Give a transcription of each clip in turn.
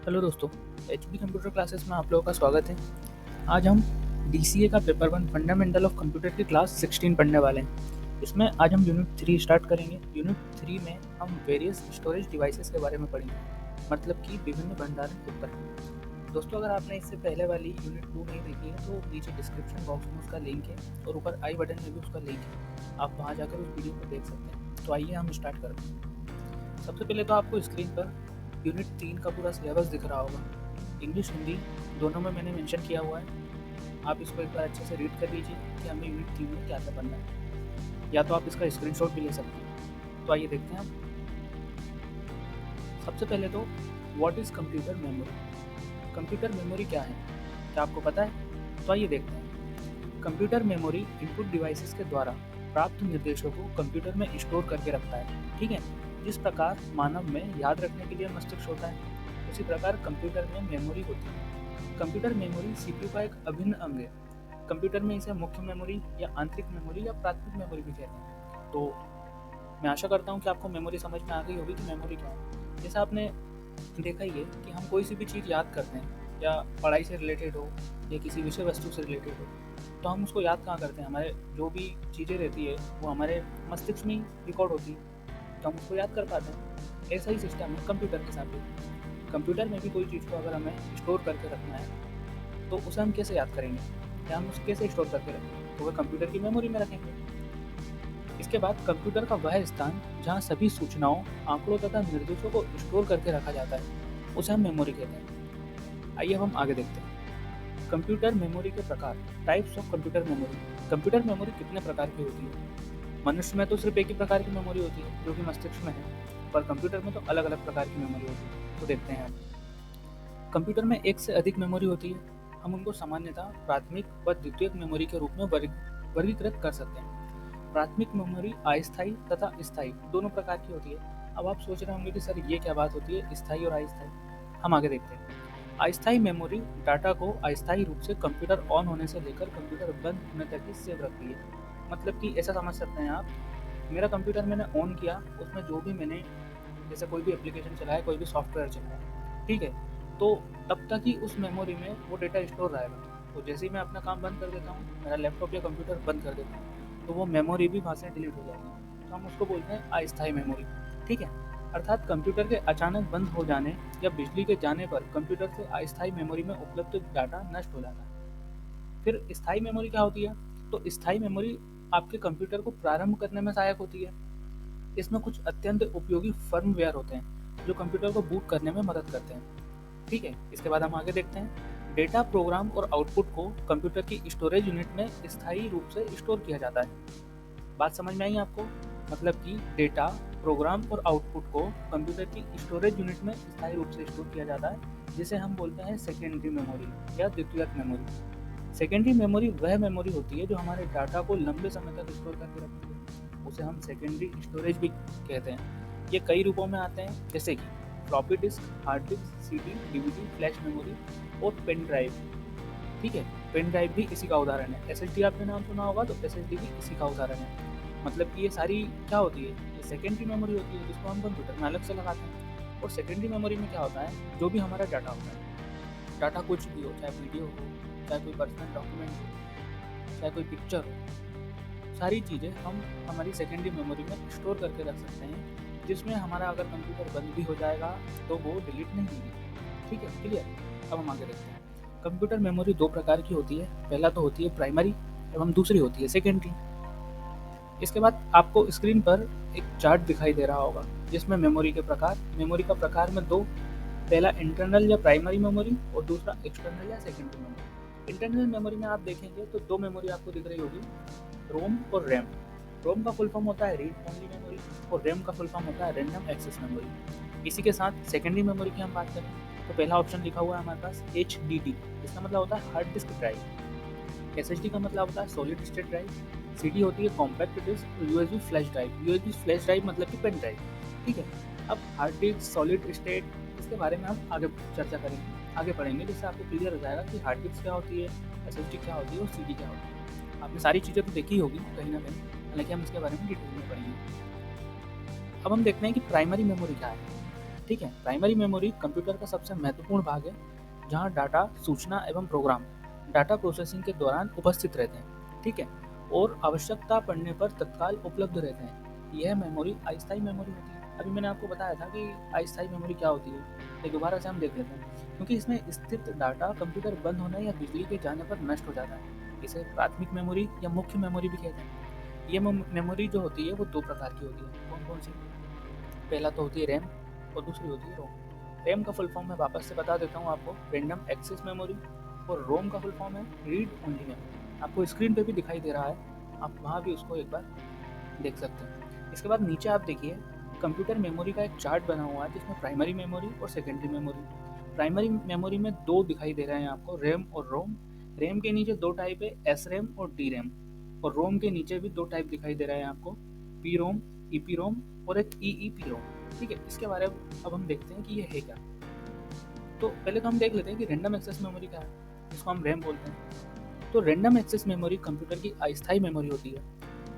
Hello दोस्तों, HP computer classes में आप लोगों का स्वागत है। आज हम डीसीए का पेपर 1 फंडामेंटल ऑफ कंप्यूटर की क्लास 16 पढ़ने वाले हैं। इसमें आज हम यूनिट 3 स्टार्ट करेंगे। यूनिट 3 में हम वेरियस स्टोरेज डिवाइसेस के बारे में पढ़ेंगे, मतलब कि विभिन्न भंडारण उपकरण। दोस्तों, अगर आपने इससे पहले वाली यूनिट 2 नहीं देखी है तो नीचे डिस्क्रिप्शन बॉक्स में उसका लिंक है और ऊपर आई बटन में भी उसका लिंक है, आप वहाँ जाकर उस वीडियो को देख सकते हैं। तो आइए हम स्टार्ट करते हैं। सबसे पहले तो आपको स्क्रीन पर यूनिट 3 का पूरा सिलेबस दिख रहा होगा। इंग्लिश हिंदी दोनों में मैंने मेंशन किया हुआ है। आप इसको एक बार अच्छे से रीड कर लीजिए कि हमें यूनिट 3 में क्या क्या पढ़ना है, या तो आप इसका स्क्रीनशॉट भी ले सकते हैं। तो आइए देखते हैं हम। सबसे पहले तो what is computer memory. Computer memory क्या है, क्या आपको पता है? तो आइए देखते हैं। कंप्यूटर मेमोरी इनपुट डिवाइसेस के द्वारा प्राप्त निर्देशों को कंप्यूटर में स्टोर करके रखता है। ठीक है, जिस प्रकार मानव में याद रखने के लिए मस्तिष्क होता है, उसी प्रकार कंप्यूटर में मेमोरी होती है। कंप्यूटर मेमोरी सीपीयू का एक अभिन्न अंग है। कंप्यूटर में इसे मुख्य मेमोरी या आंतरिक मेमोरी या प्राथमिक मेमोरी भी कहते हैं। तो मैं आशा करता हूँ कि आपको मेमोरी समझ में आ गई होगी कि मेमोरी क्या है। जैसे आपने देखा ही है कि हम कोई सी भी चीज़ याद करते हैं, या पढ़ाई से रिलेटेड हो या किसी विषय वस्तु से रिलेटेड हो, तो हम उसको याद कहाँ करते हैं? हमारे जो भी चीज़ें रहती है वो हमारे मस्तिष्क में ही रिकॉर्ड होती है, तो हम उसको याद कर पाते हैं। ऐसा ही सिस्टम है कंप्यूटर के साथ भी। कंप्यूटर में भी कोई चीज़ को अगर हमें स्टोर करके रखना है तो उसे हम कैसे याद करेंगे, या हम उसे कैसे स्टोर करके रखेंगे? तो वह कंप्यूटर की मेमोरी में रखेंगे। इसके बाद कंप्यूटर का वह स्थान जहाँ सभी सूचनाओं, आंकड़ों तथा निर्देशों को स्टोर करके रखा जाता है, उसे हम मेमोरी कहते हैं। आइए अब हम आगे देखते हैं। कंप्यूटर मेमोरी के प्रकार, types of computer memory. Computer memory कितने प्रकार की होती है? मनुष्य में तो सिर्फ एक ही प्रकार की मेमोरी होती है जो कि मस्तिष्क में है, पर कंप्यूटर में तो अलग अलग प्रकार की मेमोरी होती है। तो देखते हैं हम। कंप्यूटर में एक से अधिक मेमोरी होती है। हम उनको सामान्यतः प्राथमिक व द्वितीयक मेमोरी के रूप में वर्गीकृत कर सकते हैं। प्राथमिक मेमोरी अस्थायी तथा स्थायी दोनों प्रकार की होती है। अब आप सोच रहे होंगे कि सर ये क्या बात होती है, स्थायी और अस्थायी? हम आगे देखते हैं। अस्थायी मेमोरी डाटा को अस्थायी रूप से कंप्यूटर ऑन होने से लेकर कंप्यूटर बंद होने तक ही सेव रखती है। मतलब कि ऐसा समझ सकते हैं आप, मेरा कंप्यूटर मैंने ऑन किया, उसमें जो भी मैंने जैसे कोई भी एप्लीकेशन चलाया, कोई भी सॉफ्टवेयर चलाया, ठीक है, तो तब तक ही उस मेमोरी में वो डेटा स्टोर रहेगा। तो जैसे ही मैं अपना काम बंद कर देता हूँ, मेरा लैपटॉप या कंप्यूटर बंद कर देता हूँ, तो वो मेमोरी भी वहाँ से डिलीट हो जाएगी। तो हम उसको बोलते हैं अस्थायी मेमोरी। ठीक है, अर्थात कंप्यूटर के अचानक बंद हो जाने या बिजली के जाने पर कंप्यूटर से अस्थायी मेमोरी में उपलब्ध डाटा नष्ट हो जाता है। फिर स्थायी मेमोरी क्या होती है? तो स्थायी मेमोरी आपके कंप्यूटर को प्रारंभ करने में सहायक होती है। इसमें कुछ अत्यंत उपयोगी फर्मवेयर होते हैं जो कंप्यूटर को बूट करने में मदद करते हैं। ठीक है, इसके बाद हम आगे देखते हैं। डेटा, प्रोग्राम और आउटपुट को कंप्यूटर की स्टोरेज यूनिट में स्थायी रूप से स्टोर किया जाता है। बात समझ में आई आपको? मतलब कि डेटा, प्रोग्राम और आउटपुट को कंप्यूटर की स्टोरेज यूनिट में स्थायी रूप से स्टोर किया जाता है, जिसे हम बोलते हैं सेकेंडरी मेमोरी या द्वितीयक मेमोरी। सेकेंडरी मेमोरी वह मेमोरी होती है जो हमारे डाटा को लंबे समय तक स्टोर करके रखती है। उसे हम सेकेंडरी स्टोरेज भी कहते हैं। ये कई रूपों में आते हैं, जैसे कि floppy disk, hard disk, CD, DVD, flash memory और पेन ड्राइव। ठीक है, पेन ड्राइव भी इसी का उदाहरण है। एसएसडी आपने नाम सुना होगा, तो एसएसडी भी इसी का उदाहरण है। मतलब कि ये सारी क्या होती है? ये सेकेंडरी मेमोरी होती है जिसको हम कंप्यूटर में अलग से लगाते हैं। और सेकेंडरी मेमोरी में क्या होता है? जो भी हमारा डाटा होता है, डाटा कुछ भी हो, चाहे वीडियो हो, चाहे कोई पर्सनल डॉक्यूमेंट हो, चाहे कोई पिक्चर हो, सारी चीज़ें हम हमारी सेकेंडरी मेमोरी में स्टोर करके रख सकते हैं, जिसमें हमारा अगर कंप्यूटर बंद भी हो जाएगा तो वो डिलीट नहीं होगी। ठीक है, क्लियर? अब हम आगे देखते हैं। कंप्यूटर मेमोरी दो प्रकार की होती है। पहला तो होती है प्राइमरी एवं दूसरी होती है सेकेंडरी। इसके बाद आपको स्क्रीन पर एक चार्ट दिखाई दे रहा होगा जिसमें मेमोरी का प्रकार में दो, पहला इंटरनल या प्राइमरी मेमोरी और दूसरा एक्सटर्नल या सेकेंडरी मेमोरी। इंटरनल मेमोरी में आप देखेंगे तो दो मेमोरी आपको दिख रही होगी, रोम और रैम। रोम का फुल फॉर्म होता है रीड ओनली मेमोरी और रैम का फुल फॉर्म होता है रैंडम एक्सेस मेमोरी। इसी के साथ सेकेंडरी मेमोरी की हम बात करें तो पहला ऑप्शन लिखा हुआ है हमारे पास HDD, इसका मतलब होता है हार्ड डिस्क ड्राइव। SSD का मतलब होता है सॉलिड स्टेट ड्राइव। CD होती है कॉम्पैक्ट डिस्क और USB flash drive. USB flash drive मतलब कि पेन ड्राइव। ठीक है, अब हार्ड डिस्क, सॉलिड स्टेट, इसके बारे में हम आगे चर्चा करेंगे, आगे पढ़ेंगे, जिससे आपको क्लियर हो जाएगा कि हार्ड डिस्क क्या होती है, SSD क्या होती है और CD क्या होती है। आपने सारी चीज़ें तो देखी होगी कहीं ना कहीं, हालांकि हम इसके बारे में डिटेल में पढ़ेंगे। अब हम देखते हैं कि प्राइमरी मेमोरी क्या है। ठीक ठीक है। प्राइमरी मेमोरी कंप्यूटर का सबसे महत्वपूर्ण भाग है, जहाँ डाटा, सूचना एवं प्रोग्राम डाटा प्रोसेसिंग के दौरान उपस्थित रहते हैं, ठीक है, और आवश्यकता पड़ने पर तत्काल उपलब्ध रहते हैं। यह मेमोरी अस्थायी मेमोरी होती है। अभी मैंने आपको बताया था कि अस्थायी मेमोरी क्या होती है, तो दोबारा से हम देख लेते हैं। क्योंकि इसमें स्थित डाटा कंप्यूटर बंद होने या बिजली के जाने पर नष्ट हो जाता है। इसे प्राथमिक मेमोरी या मुख्य मेमोरी भी कहते हैं। ये मेमोरी जो होती है वो दो प्रकार की होती है। कौन कौन सी? पहला तो होती है रैम और दूसरी होती है रोम। रैम का फुल फॉर्म मैं वापस से बता देता हूँ आपको, रैंडम एक्सेस मेमोरी, और रोम का फुल फॉर्म है रीड ओनली मेमोरी। आपको स्क्रीन पे भी दिखाई दे रहा है, आप वहाँ भी उसको एक बार देख सकते हैं। इसके बाद नीचे आप देखिए कंप्यूटर मेमोरी का एक चार्ट बना हुआ है, जिसमें प्राइमरी मेमोरी और सेकेंडरी मेमोरी। प्राइमरी मेमोरी में दो दिखाई दे रहे हैं आपको, रैम और रोम। रैम के नीचे दो टाइप है, एस रैम और डी रैम। और रोम के नीचे भी दो टाइप दिखाई दे रहे हैं आपको, P ROM, E P ROM और एक ई ई पी रोम। ठीक है, इसके बारे में अब हम देखते हैं कि ये है क्या। तो पहले तो हम देख लेते हैं कि रैंडम एक्सेस मेमोरी क्या है, इसको हम रैम बोलते हैं। तो रैंडम एक्सेस मेमोरी कंप्यूटर की अस्थायी मेमोरी होती है।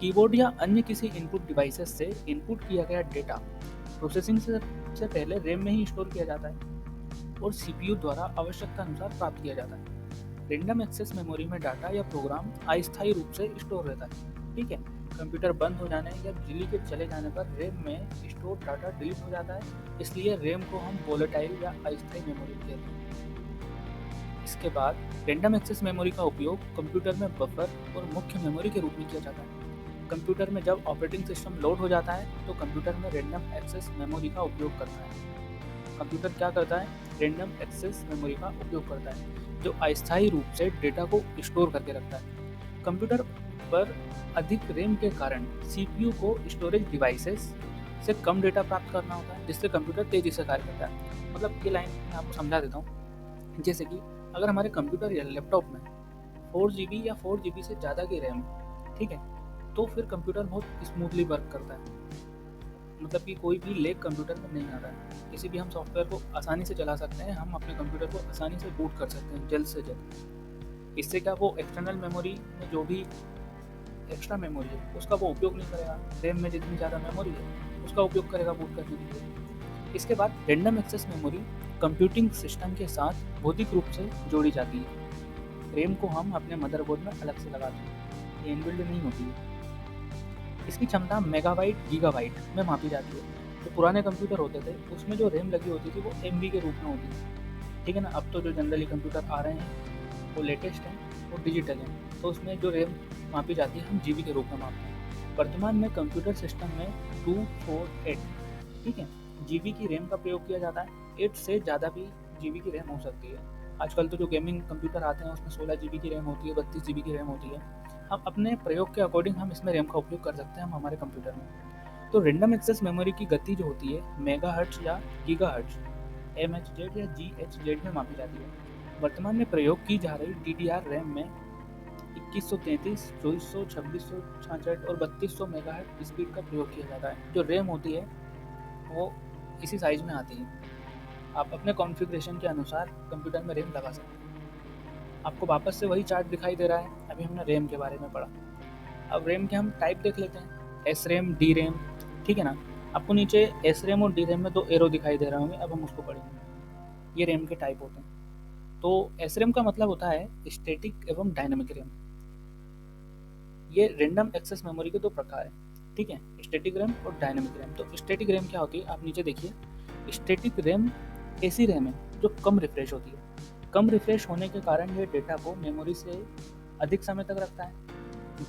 कीबोर्ड या अन्य किसी इनपुट डिवाइसेस से इनपुट किया गया डेटा प्रोसेसिंग से पहले रैम में ही स्टोर किया जाता है और सीपीयू द्वारा आवश्यकता अनुसार प्राप्त किया जाता है। रैंडम एक्सेस मेमोरी में डाटा या प्रोग्राम अस्थायी रूप से स्टोर रहता है। ठीक है, कंप्यूटर बंद हो जाने या बिजली के चले जाने पर रैम में स्टोर डाटा डिलीट हो जाता है, इसलिए रैम को हम वोलेटाइल या अस्थायी मेमोरी कहते हैं। इसके बाद रैंडम एक्सेस मेमोरी का उपयोग कंप्यूटर में बफर और मुख्य मेमोरी के रूप में किया जाता है। कंप्यूटर में जब ऑपरेटिंग सिस्टम लोड हो जाता है तो कंप्यूटर में रैंडम एक्सेस मेमोरी का उपयोग करता है। कंप्यूटर क्या करता है? रैंडम एक्सेस मेमोरी का उपयोग करता है, जो अस्थायी रूप से डेटा को स्टोर करके रखता है। कंप्यूटर पर अधिक रैम के कारण सीपीयू को स्टोरेज डिवाइसेस से कम डेटा प्राप्त करना होता है, जिससे कंप्यूटर तेजी से कार्य करता है। मतलब ये लाइन मैं आपको समझा देता हूँ। जैसे कि अगर हमारे कंप्यूटर या लैपटॉप में 4 GB या 4 GB से ज़्यादा की रैम, ठीक है, तो फिर कंप्यूटर बहुत स्मूथली वर्क करता है। मतलब कि कोई भी लेग कंप्यूटर में नहीं आ रहा है। किसी भी हम सॉफ्टवेयर को आसानी से चला सकते हैं, हम अपने कंप्यूटर को आसानी से बूट कर सकते हैं जल्द से जल्द। इससे क्या, वो एक्सटर्नल मेमोरी में जो भी एक्स्ट्रा मेमोरी है उसका वो उपयोग नहीं करेगा, रैम में जितनी ज़्यादा मेमोरी है उसका उपयोग करेगा बूट करने के लिए। इसके बाद random access memory computing system के साथ भौतिक रूप से जोड़ी जाती है। रैम को हम अपने मदरबोर्ड में अलग से लगाते हैं, ये इनबिल्ड नहीं होती है। इसकी क्षमता मेगाबाइट गीगाबाइट में मापी जाती है। जो पुराने कंप्यूटर होते थे उसमें जो रैम लगी होती थी वो एमबी के रूप में होती थी। ठीक है ना। अब तो जो जनरली कंप्यूटर आ रहे हैं वो लेटेस्ट हैं और डिजिटल हैं, तो उसमें जो रैम मापी जाती है हम जीबी के रूप में मापते हैं। वर्तमान में कंप्यूटर सिस्टम में 248, ठीक है, जीबी की रैम का प्रयोग किया जाता है। 8 से ज़्यादा भी जीबी की रैम हो सकती है। आजकल तो जो गेमिंग कंप्यूटर आते हैं उसमें 16 जीबी की रैम होती है, 32 जीबी की रैम होती है। हम अपने प्रयोग के अकॉर्डिंग हम इसमें रैम का उपयोग कर सकते हैं हम हमारे कंप्यूटर में। तो रैंडम एक्सेस मेमोरी की गति जो होती है मेगाहर्ट्ज या गीगाहर्ट्ज, एमएचजेड या जीएचजेड में मापी जाती है। वर्तमान में प्रयोग की जा रही डीडीआर रैम में 2133, 2400, 2666 और 3200 मेगाहर्ट्ज स्पीड का प्रयोग किया जाता है। जो रैम होती है वो इसी साइज में आती है। आप अपने कॉन्फ़िगरेशन के अनुसार कंप्यूटर में रैम लगा सकते हैं। आपको वापस से वही चार्ट दिखाई दे रहा है, अभी हमने रैम के बारे में पढ़ा। अब रैम के हम टाइप देख लेते हैं, एस रैम, डी रैम, ठीक है ना। आपको नीचे एस रैम और डी रैम में 2 एरो दिखाई दे रहे होंगे, अब हम उसको पढ़ेंगे। ये रैम के टाइप होते हैं। तो एस रैम का मतलब होता है स्टैटिक एवं डायनामिक रैम। ये रैंडम एक्सेस मेमोरी के 2 प्रकार हैं, ठीक है, स्टैटिक रैम और डायनामिक रैम। तो स्टैटिक रैम क्या होती है, आप नीचे देखिए। स्टैटिक रैम ऐसी रैम है जो कम रिफ्रेश होती है। कम रिफ्रेश होने के कारण ये डेटा को मेमोरी से अधिक समय तक रखता है।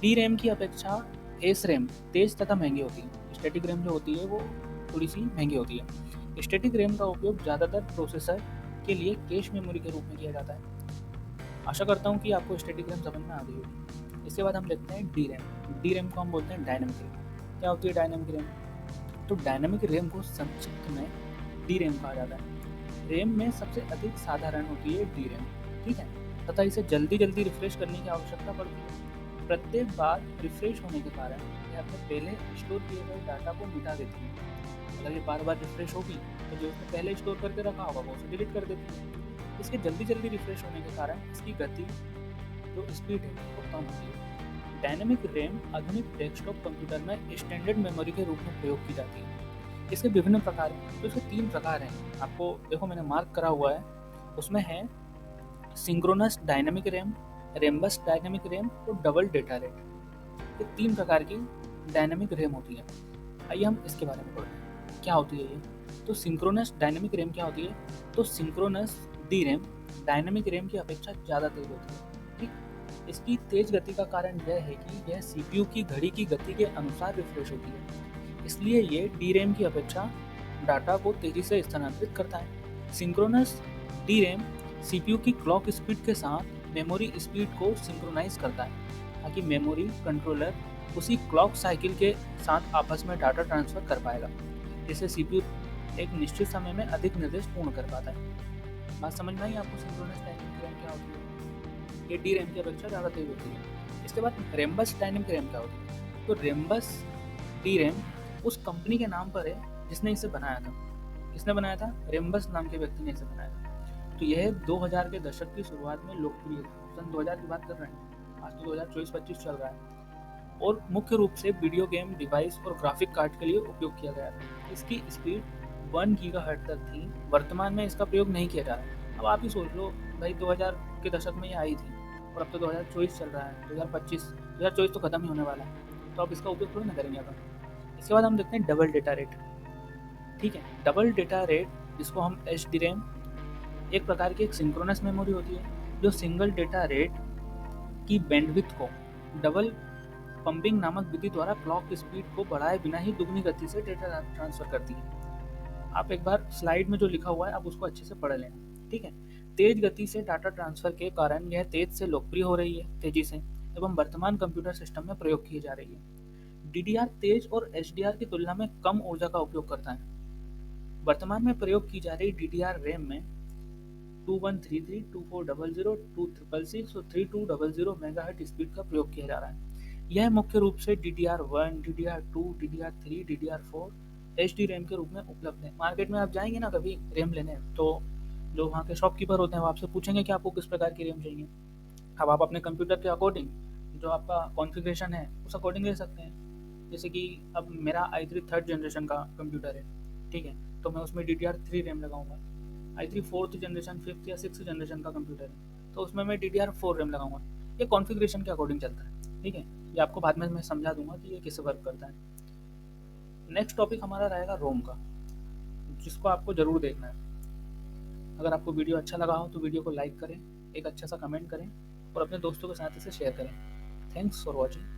डी रैम की अपेक्षा एस रैम तेज तथा महंगी होती है। स्टैटिक रैम जो होती है वो थोड़ी सी महंगी होती है। स्टैटिक रैम का उपयोग ज़्यादातर प्रोसेसर के लिए कैश मेमोरी के रूप में किया जाता है। आशा करता हूँ कि आपको स्टैटिक रैम समझ में आ गई होगी। इसके बाद हम देखते हैं डी रैम। डी रैम को हम बोलते हैं डायनामिक रैम। क्या होती है डायनामिक रैम? तो डायनामिक रैम को संक्षिप्त में डी रैम कहा जाता है। रैम में सबसे अधिक साधारण होती है डी रैम, ठीक है, तथा इसे जल्दी रिफ्रेश करने की आवश्यकता पड़ती है। प्रत्येक बार रिफ्रेश होने के कारण यह अपने पहले स्टोर किए गए डाटा को मिटा देती है। अगर ये बार बार रिफ्रेश होगी तो जो उसने पहले स्टोर करके रखा होगा वो उसे डिलीट कर देती है। इसके जल्दी रिफ्रेश होने के कारण इसकी गति, जो स्पीड है, वो कम होती है। डायनेमिक रैम आधुनिक डेस्कटॉप कंप्यूटर में स्टैंडर्ड मेमोरी के रूप में प्रयोग की जाती है। इसके विभिन्न प्रकार हैं, तो इसके 3 प्रकार हैं। आपको देखो मैंने मार्क करा हुआ है, उसमें है synchronous dynamic RAM, रैम्बस dynamic RAM और डबल डेटा रेट। ये 3 प्रकार की डायनामिक रैम होती है। आइए हम इसके बारे में पढ़ते हैं, क्या होती है ये। तो सिंक्रोनस डायनामिक रैम क्या होती है? तो synchronous D RAM dynamic RAM की अपेक्षा ज़्यादा तेज होती है। ठीक, इसकी तेज गति का कारण यह है कि यह सीपीयू की घड़ी की गति के अनुसार रिफ्रेश होती है, इसलिए ये डी रैम की अपेक्षा डाटा को तेजी से स्थानांतरित करता है। सिंक्रोनस डी रैम सीपीयू की क्लॉक स्पीड के साथ मेमोरी स्पीड को सिंक्रोनाइज करता है, ताकि मेमोरी कंट्रोलर उसी क्लॉक साइकिल के साथ आपस में डाटा ट्रांसफर कर पाएगा, जिससे सीपीयू एक निश्चित समय में अधिक निर्देश पूर्ण कर पाता है। बात समझ में आई आपको? सिंक्रोनस डायनेमिक रैम क्या होती है? ये डी रैम की अपेक्षा ज़्यादा तेज होती है। इसके बाद रैम्बस डायनेमिक रैम क्या होती है? तो रैम्बस डी रैम उस कंपनी के नाम पर है जिसने इसे बनाया था। किसने बनाया था? रैम्बस नाम के व्यक्ति ने इसे बनाया था। तो यह 2000 के दशक की शुरुआत में लोकप्रिय था। सन 2000 की बात कर रहे हैं, आज तो 2024-25 चल रहा है। और मुख्य रूप से वीडियो गेम डिवाइस और ग्राफिक कार्ड के लिए उपयोग किया गया था। इसकी स्पीड 1 गीगाहर्ट्ज़ तक थी। वर्तमान में इसका प्रयोग नहीं किया जा रहा है। अब आप ही सोच लो भाई, 2000 के दशक में ये आई थी और अब तो 2024 चल रहा है, 2024 तो ख़त्म ही होने वाला है, तो अब इसका उपयोग थोड़ी ना करेंगे अपन। इसके बाद हम देखते हैं डबल डेटा रेट। ठीक है, डबल डेटा रेट जिसको हम एच डी रैम, एक प्रकार की एक सिंक्रोनस मेमोरी होती है जो सिंगल डेटा रेट की बैंडविड्थ को डबल पंपिंग नामक विधि द्वारा क्लॉक स्पीड को बढ़ाए बिना ही दुगनी गति से डेटा ट्रांसफर करती है। आप एक बार स्लाइड में जो लिखा हुआ है आप उसको अच्छे से पढ़ लेना। ठीक है, तेज गति से डाटा ट्रांसफर के कारण यह तेज से लोकप्रिय हो रही है, तेजी से, एवं वर्तमान कंप्यूटर सिस्टम में प्रयोग की जा रही है। डीडीआर तेज और एचडीआर की तुलना में कम ऊर्जा का उपयोग करता है। वर्तमान में प्रयोग की जा रही डीडीआर रैम में 2133, 2400, 2666 और 3200 मेगाहर्ट्ज़ स्पीड का प्रयोग किया जा रहा है। यह मुख्य रूप से DDR1, DDR2, DDR3, DDR4 HD RAM के रूप में उपलब्ध है। मार्केट में आप जाएंगे ना कभी रैम लेने, तो जो वहाँ के शॉपकीपर होते हैं वो आपसे पूछेंगे कि आपको किस प्रकार की रैम चाहिए। अब आप अपने कंप्यूटर के अकॉर्डिंग जो आपका कॉन्फ़िगरेशन है उस अकॉर्डिंग ले सकते हैं। जैसे कि अब मेरा i3 थर्ड जनरेशन का कंप्यूटर है, ठीक है, तो मैं उसमें DDR3 रैम लगाऊंगा। i3 फोर्थ जनरेशन, फिफ्थ या सिक्स जनरेशन का कंप्यूटर है, तो उसमें मैं DDR4 रैम लगाऊंगा। ये कॉन्फ़िगरेशन के अकॉर्डिंग चलता है। ठीक है, ये आपको बाद में मैं समझा दूंगा कि ये कैसे वर्क करता है। नेक्स्ट टॉपिक हमारा रहेगा रोम का, जिसको आपको ज़रूर देखना है। अगर आपको वीडियो अच्छा लगा हो तो वीडियो को लाइक करें, एक अच्छा सा कमेंट करें और अपने दोस्तों के साथ इसे शेयर करें। Thanks for watching.